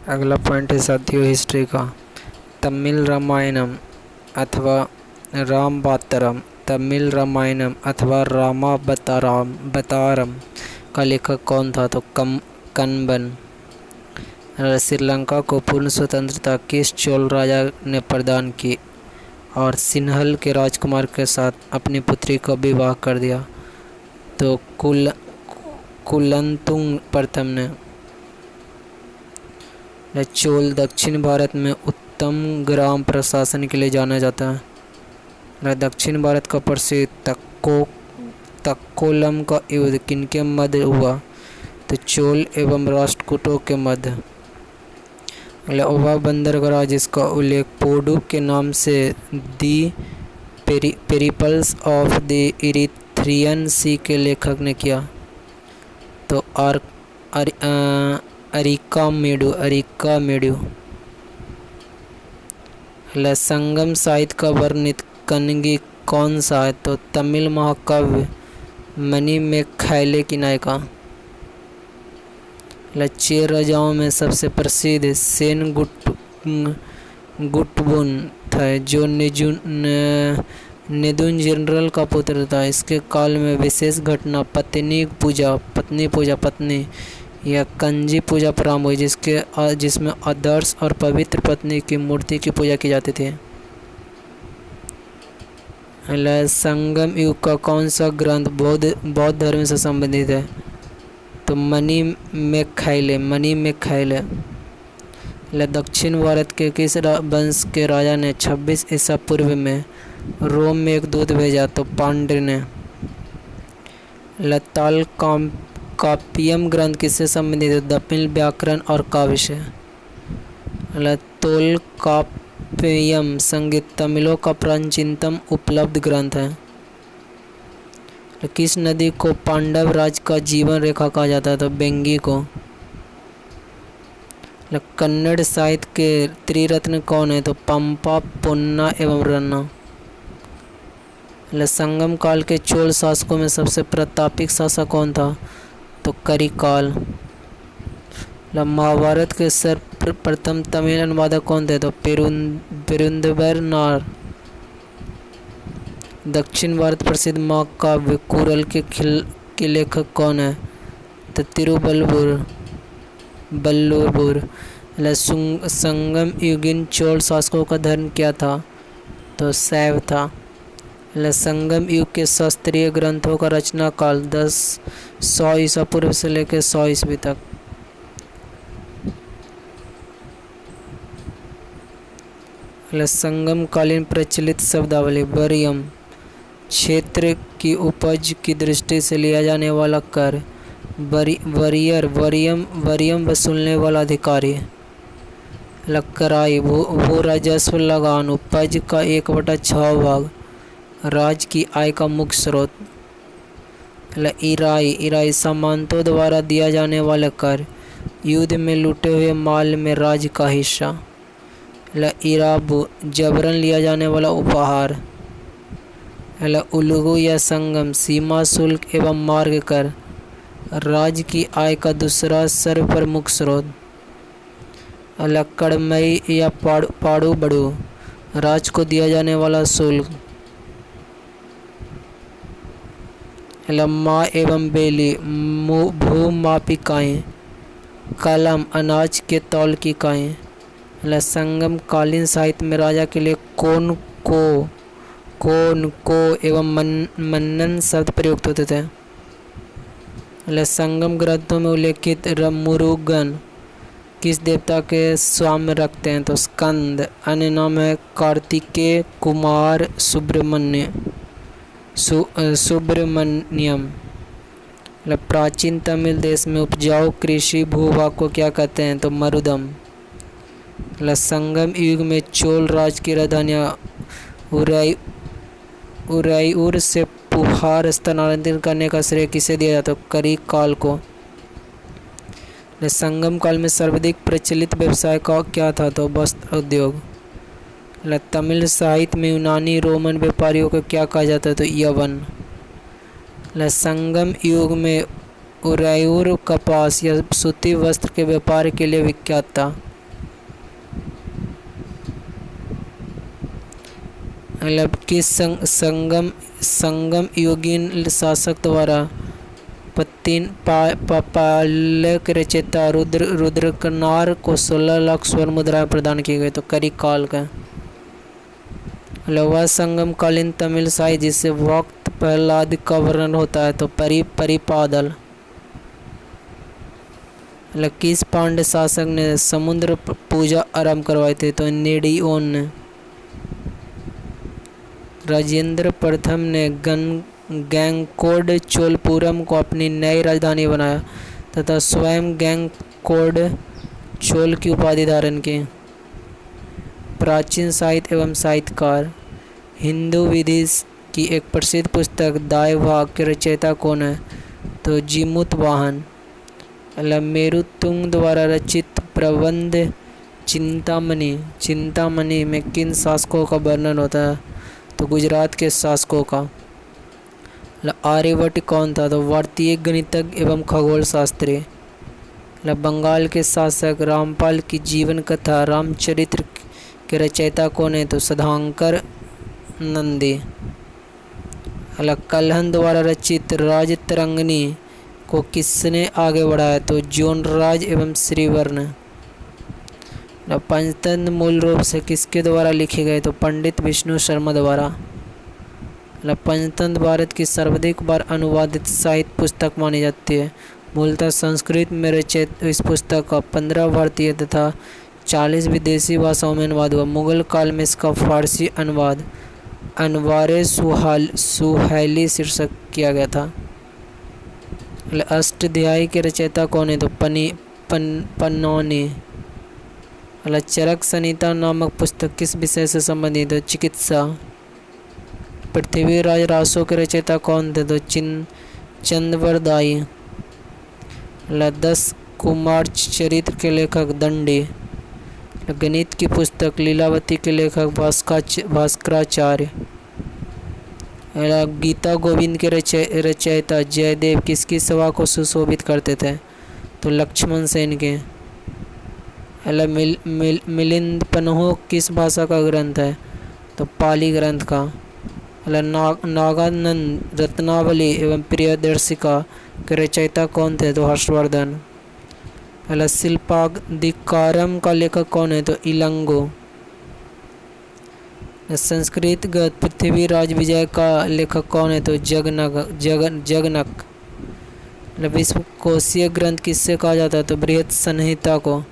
अगला पॉइंट है साथियों हिस्ट्री का। तमिल रामायणम अथवा रामबातरम, तमिल रामायणम अथवा रामावतारम का लेखक कौन था? तो कन्बन। श्रीलंका को पूर्ण स्वतंत्रता किस चोल राजा ने प्रदान की और सिंहल के राजकुमार के साथ अपनी पुत्री का विवाह कर दिया? तो कुलंतुंग प्रथम ने। चोल दक्षिण भारत में उत्तम ग्राम प्रशासन के लिए जाना जाता है। दक्षिण भारत का प्रसिद्ध तक्कोलम का युद्ध किनके मध्य हुआ? तो चोल एवं राष्ट्रकूटों के मध्य। ओवा बंदरगाह जिसका उल्लेख पोडू के नाम से दी पेरिपल्स ऑफ द इरिथ्रियन सी के लेखक ने किया? तो अरिका मेडू। संगम साहित्य का वर्णित कन्नगी कौन सा है? तो तमिल महाकाव्य मणिमेखैले की नायिका। चेर राजाओं में सबसे प्रसिद्ध सेन गुट्टबुन था जो नेदुन जनरल का पुत्र था। इसके काल में विशेष घटना पत्नी पूजा या कंजी पूजा प्रारंभ हुई जिसमें आदर्श और पवित्र पत्नी की मूर्ति की पूजा की जाती थी। संगम युग का कौन सा ग्रंथ बौद्ध धर्म से संबंधित है? तो मणिमेखैले। दक्षिण भारत के किस वंश के राजा ने 26 ईसा पूर्व में रोम में एक दूत भेजा? तो पांड्य ने। ताल काव्यम ग्रंथ किससे संबंधित है? तमिल व्याकरण और काव्य से। तोल काव्यम संगीत तमिलों का प्राचीनतम उपलब्ध ग्रंथ है। किस नदी को पांडव राज का जीवन रेखा कहा जाता है? तो बेंगी को। कन्नड़ साहित्य के त्रिरत्न कौन है? तो पंपा, पोन्ना एवं रन्ना। संगम काल के चोल शासकों में सबसे प्रतापिक शासक कौन था? तो करिकाल। महाभारत के सर्वप्रथम तमिल अनुवादक कौन थे? तो पेरुंदवर नार। दक्षिण भारत प्रसिद्ध महाकाव्य कुरल के लेखक कौन है? तो तिरुवल्लुवर। संगम युगीन चोल शासकों का धर्म क्या था? तो शैव था। संगम युग के शास्त्रीय ग्रंथों का रचना काल 100 ईसा पूर्व से लेकर 100 ईस्वी तक। संगम कालीन प्रचलित शब्दावली। वरियम क्षेत्र की उपज की दृष्टि से लिया जाने वाला कर। वरियम वसूलने वाला अधिकारी। कराई भू राजस्व लगान उपज का 1/6 भाग। राज्य की आय का मुख्य स्रोत। इराई सामंतों द्वारा दिया जाने वाला कर। युद्ध में लूटे हुए माल में राज्य का हिस्सा। इराबू जबरन लिया जाने वाला उपहार। उलुगु या संगम सीमा शुल्क एवं मार्ग कर। राज्य की आय का दूसरा सर्वप्रमुख स्रोत। कड़मई या पाड़ू बड़ू राज्य को दिया जाने वाला शुल्क। मा एवं बेली भूमापिकाएँ। कलम अनाज के तौल की इकाएँ। संगम कालीन साहित्य में राजा के लिए कौन को एवं मन्नन शब्द प्रयुक्त होते थे? संगम ग्रंथों में उल्लेखित मुरुगन किस देवता के स्वाम्य रखते हैं? तो स्कंद। अन्य नाम है कार्तिकेय, कुमार, सुब्रमण्यम। प्राचीन तमिल देश में उपजाऊ कृषि भूभाग को क्या कहते हैं? तो मरुदम। संगम युग में चोल राज की राजधानियाँ उरैयूर से पुहार स्थानांतरित करने का श्रेय किसे दिया जाता? तो करिकाल को। संगम काल में सर्वाधिक प्रचलित व्यवसाय का क्या था? तो वस्त्र उद्योग। तमिल साहित्य में यूनानी रोमन व्यापारियों को क्या कहा जाता है? तो यवन। संगम युग में उरैयूर कपास या सूती वस्त्र के व्यापार के लिए विख्यात था। मतलब किस संगम योगीन शासक द्वारा पालक रचयिता रुद्रकनार को 16 लाख स्वर्ण मुद्राएं प्रदान की गई। तो करिकाल का वह संगम कालीन तमिल साहित्य जिससे वक्त प्रहलाद का वर्णन होता है। तो परिपादल किस पांड्य शासक ने समुद्र पूजा आरंभ करवाई थी। तो नेडियोन ने। राजेंद्र प्रथम ने गैंगकोड चोलपुरम को अपनी नई राजधानी बनाया तथा स्वयं गैंगकोड चोल की उपाधि धारण की। प्राचीन साहित्य एवं साहित्यकार हिंदू विधि की एक प्रसिद्ध पुस्तक दायभाग के रचयिता कौन है। तो जीमूत वाहन। मेरुतुंग द्वारा रचित प्रबंध चिंतामणि में किन शासकों का वर्णन होता है। तो गुजरात के शासकों का। आर्यभट्ट कौन था। तो भारतीय गणितज्ञ एवं खगोल शास्त्री। बंगाल के शासक रामपाल की जीवन कथा रामचरित्र के रचयिता कौन है। तो सुधाकर नंदी। कल्हन द्वारा रचित राजतरंगिणी को किसने आगे बढ़ाया। तो जोनराज एवं श्रीवर्ण। पंचतंत्र मूल रूप से किसके द्वारा लिखे गए। तो पंडित विष्णु शर्मा द्वारा। पंचतंत्र भारत की सर्वाधिक बार अनुवादित साहित्य पुस्तक मानी जाती है। मूलतः संस्कृत में रचित इस पुस्तक का 15 भारतीय तथा 40 विदेशी भाषाओं में अनुवाद हुआ। मुगल काल में इसका फारसी अनुवाद अनवारे सुहैली शीर्षक किया गया था। अष्टाध्यायी के रचयिता कौन है। तो पन्नौनी। चरक संहिता नामक पुस्तक किस विषय से संबंधित है। चिकित्सा। पृथ्वीराज रासो के रचयिता कौन थे। तो चंद्रवरदायी। 10 कुमार चरित्र के लेखक दंडी। गणित की पुस्तक लीलावती के लेखक भास्कराचार्य। गीता गोविंद के रचयिता जयदेव किसकी सभा को सुशोभित करते थे। तो लक्ष्मण सेन के। मिलिंद पन्हो किस भाषा का ग्रंथ है। तो पाली ग्रंथ का। नागानंद रत्नावली एवं प्रियदर्शिका के रचयिता कौन थे। तो हर्षवर्धन। शिल्पाधिकारम का लेखक कौन है। तो इलंगो। संस्कृत गद्य पृथ्वीराज विजय का लेखक कौन है। तो जगनक। विश्वकोशीय ग्रंथ किससे कहा जाता है। तो बृहत संहिता को।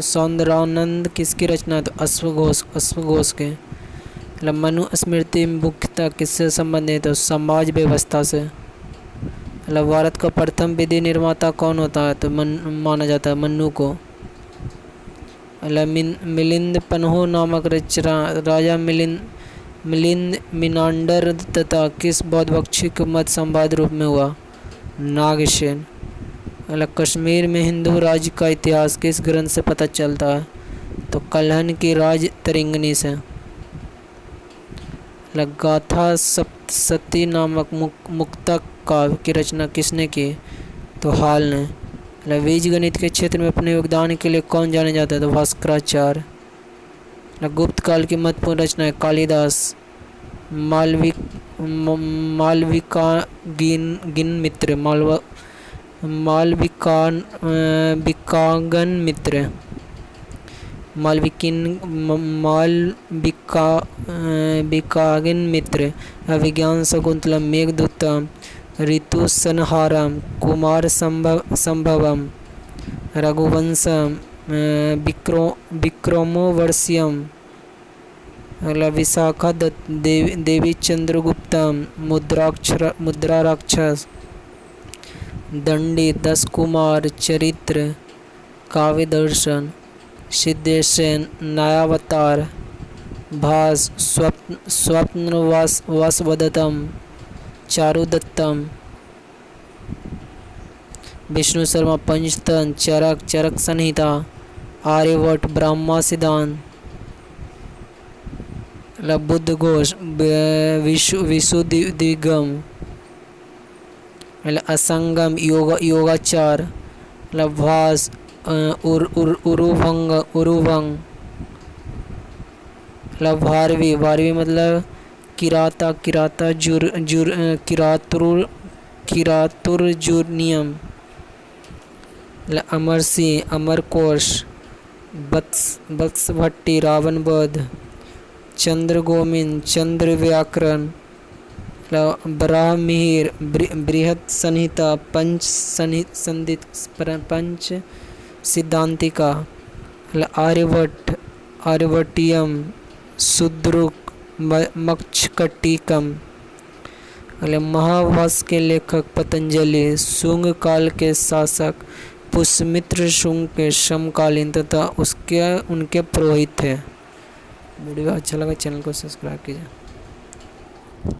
सौंदरानंद किसकी रचना है। तो अश्वघोष के। मनुस्मृति मुख्यतः किससे संबंधित है। तो समाज व्यवस्था से। भारत का प्रथम विधि निर्माता कौन होता है। तो माना जाता है मन्नू को। मिलिंद पन्हो नामक राजा मिलिंद मिनांडर तथा किस बौद्ध भिक्षु के मत संवाद रूप में हुआ। नागसेन। कश्मीर में हिंदू राज्य का इतिहास किस ग्रंथ से पता चलता है। तो कल्हन की राजतरंगिणी से। गाथा सप्तशती नामक मुक्तक काव्य की रचना किसने की। तो हाल ने। बीज गणित के क्षेत्र में अपने योगदान के लिए कौन जाने जाता है। तो भास्कराचार्य। गुप्त काल की महत्वपूर्ण रचना है कालिदास। मालविकागन मित्र। मालविकागन मित्र। मालविकागन मित्र। विज्ञान शकुंतलम मेघदूतम ऋतु संहारम कुमार संभवम रघुवंशम विक्रमोर्वशीयम विशाखा देवी चंद्रगुप्तम मुद्राराक्षस दंडी 10 कुमार चरित्र काव्य दर्शन सिद्धेश्वन नयावतार भास स्वप्नवासवदत्तम चारुदत्तम विष्णु शर्मा पंचतंत्र चरक संहिता आर्यभट्ट ब्रह्मा सिद्धांत बुद्ध घोष विशुद्धिगम असंगम योगाचार भास, उरुभंग, भारवी, भारवी मतलब किरातुर्जुनियम, अमरसिंह, अमरकोश, बक्स भट्टी, रावण वध, चंद्रगोमिन, चंद्र व्याकरण, बराहमिहिर, बृहत संहिता, पंच सिद्धांतिका, आर्यभट्ट, आर्यभट्टियम, सुद्रुक, मक्षकटिकम, महाभाष्य के लेखक पतंजलि, शुंग काल के शासक पुष्यमित्र शुंग के समकालीन तथा उनके पुरोहित थे। वीडियो अच्छा लगा चैनल को सब्सक्राइब कीजिए।